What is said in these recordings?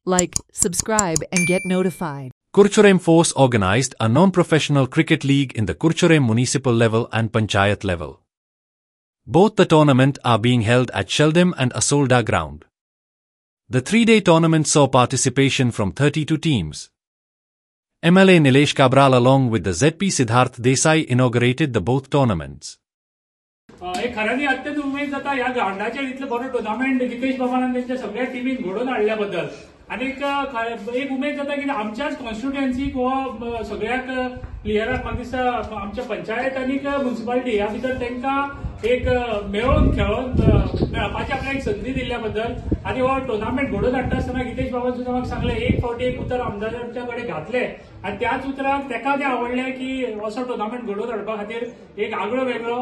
Like, subscribe and get notified. Kurchurem Force organized a non-professional cricket league in the Kurchurem municipal level and Panchayat level. Both the tournament are being held at Sheldam and Asolda ground. The three-day tournament saw participation from 32 teams. MLA Nilesh Cabral along with the ZP Siddharth Desai inaugurated the both tournaments. एक खऱ्यांनी अत्यंत उमेद जाता या ग्राउंडाचेर इतलो बरो tournament Gitesh बाबान त्यांच्या सगळ्या टीमीन घडोवन हाडल्याबद्दल आणि एक उमेद जाता की आमच्याच कॉन्स्टिट्युएन्सीक हो सगळ्याक प्लेयरांक म्हाका दिसता आमच्या पंचायत आनी म्युनिसिपालिटी ह्या भितर तांकां एक मेळून खेळून मेळपाची आपल्याक एक संदी दिल्ल्याबद्दल आनी हो टुर्नामेंट घडोवन हाडटा आसतना गितेश बाबान सुद्दां म्हाका सांगलें एक फावटी एक उतर आमदारांच्या कडेन घातलें आणि त्याच उतराक तेका तें आवडलें की असो टुर्नामेंट घडोवन हाडपा खातीर एक आगळो वेगळो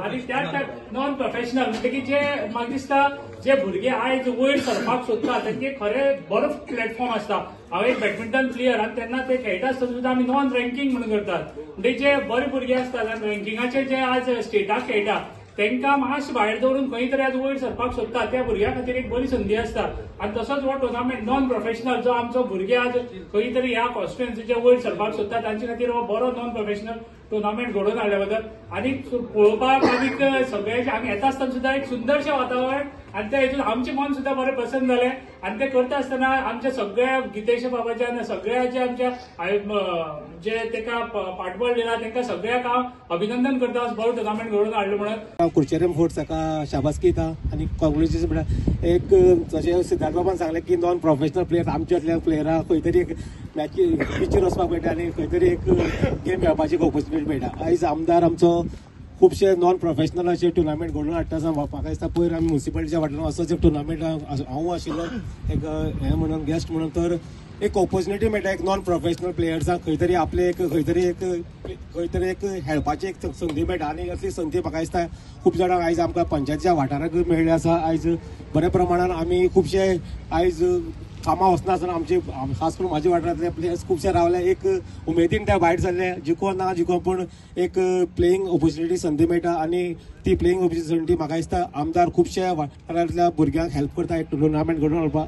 आनी त्याच नॉन प्रोफेशनल म्हणजे की जे म्हाका दिसता जे भुरगे आयज वयर सरपाक सोदता तांचे खरें बरो प्लॅटफॉर्म आसता. हांव एक बॅडमिंटन प्लेयर आनी तेन्ना ते खेळटा आसतना सुद्दां आमी नॉन रँकिंग म्हणून करतात म्हणजे जे बरे भुरगे आसतात आनी रँकिंगाचेर जे आज स्टेटाक खेळटा तांकां मातशें भायर दवरून खंय तरी आज वयर सरपाक सोदता त्या भुरग्यां खातीर एक बरी संदी आसता. आनी तसोच हो टुर्नामेंट नॉन प्रोफेशनल जो आमचो भुरगे आज खंय तरी ह्या कॉन्स्टिट्युएन्सीचे वयर सरपाक सोदता तांचे खातीर हो बरो नॉन प्रोफेशनल टुर्नामेंट घडोवन हाडल्या बद्दल आनी पळोवपाक आनीक सगळ्यांचे आमी येता आसतना सुद्दां एक सुंदरशें वातावरण आनी त्या हेतून आमचें मन सुद्दां बरें प्रसन्न जालें आनी ते करता आसतना आमच्या सगळ्या गितेश बाबाच्या सगळ्या जे आमच्या जे ताका पाठबळ दिला तांकां सगळ्याक हांव अभिनंदन करता बरो टुर्नामेंट घडोवन हाडलो म्हणून. कुर्चेरेम फोर्स ताका शाबासकी दिता आनी कॉंग्रेच्युलेशन म्हणटा एक जशें सिद्धार्थ बाबान सांगलें की नॉन प्रोफेशनल प्लेयर आमच्यातल्या प्लेयरांक खंय तरी एक मॅची पिचीर वचपाक मेळटा आनी खंय तरी एक गेम खेळपाची ऑपॉर्च्युनिटी मेळटा. आयज आमदार आमचो खुबशे नॉन प्रोफेशनल अशे टुर्नामेंट घडोवन हाडटा म्हाका दिसता पयर आमी म्युनिसिपालिटीच्या वाठारांत असोच एक टुर्नामेंट हांव आशिल्लो एक हें म्हणून गेस्ट म्हणून तर एक ऑपॉर्च्युनिटी मेळटा एक नॉन प्रोफेशनल प्लेयर्सांक खंय तरी आपले एक खंय तरी एक खेळपाची एक संदी मेळटा आनी असली संदी म्हाका दिसता खूब जाणांक आयज आमकां पंचायतीच्या वाठाराक मेळ्ळी आसा. आयज बऱ्या प्रमाणान आमी खुबशे आयज कामां वचनासतना आमचे खास करून म्हाज्या वाठारांतले प्लेयर्स खुबशे रावले एक उमेदीन ते भायर सरले जिखो ना जिखो पूण एक प्लेईंग ऑपॉर्च्युनिटी संदी मेळटा आनी ती प्लेईंग ऑपॉर्च्युनिटी म्हाका दिसता आमदार खुबशे वाठारांतल्या भुरग्यांक हेल्प करता एक टुर्नामेंट घडोवन हाडपाक.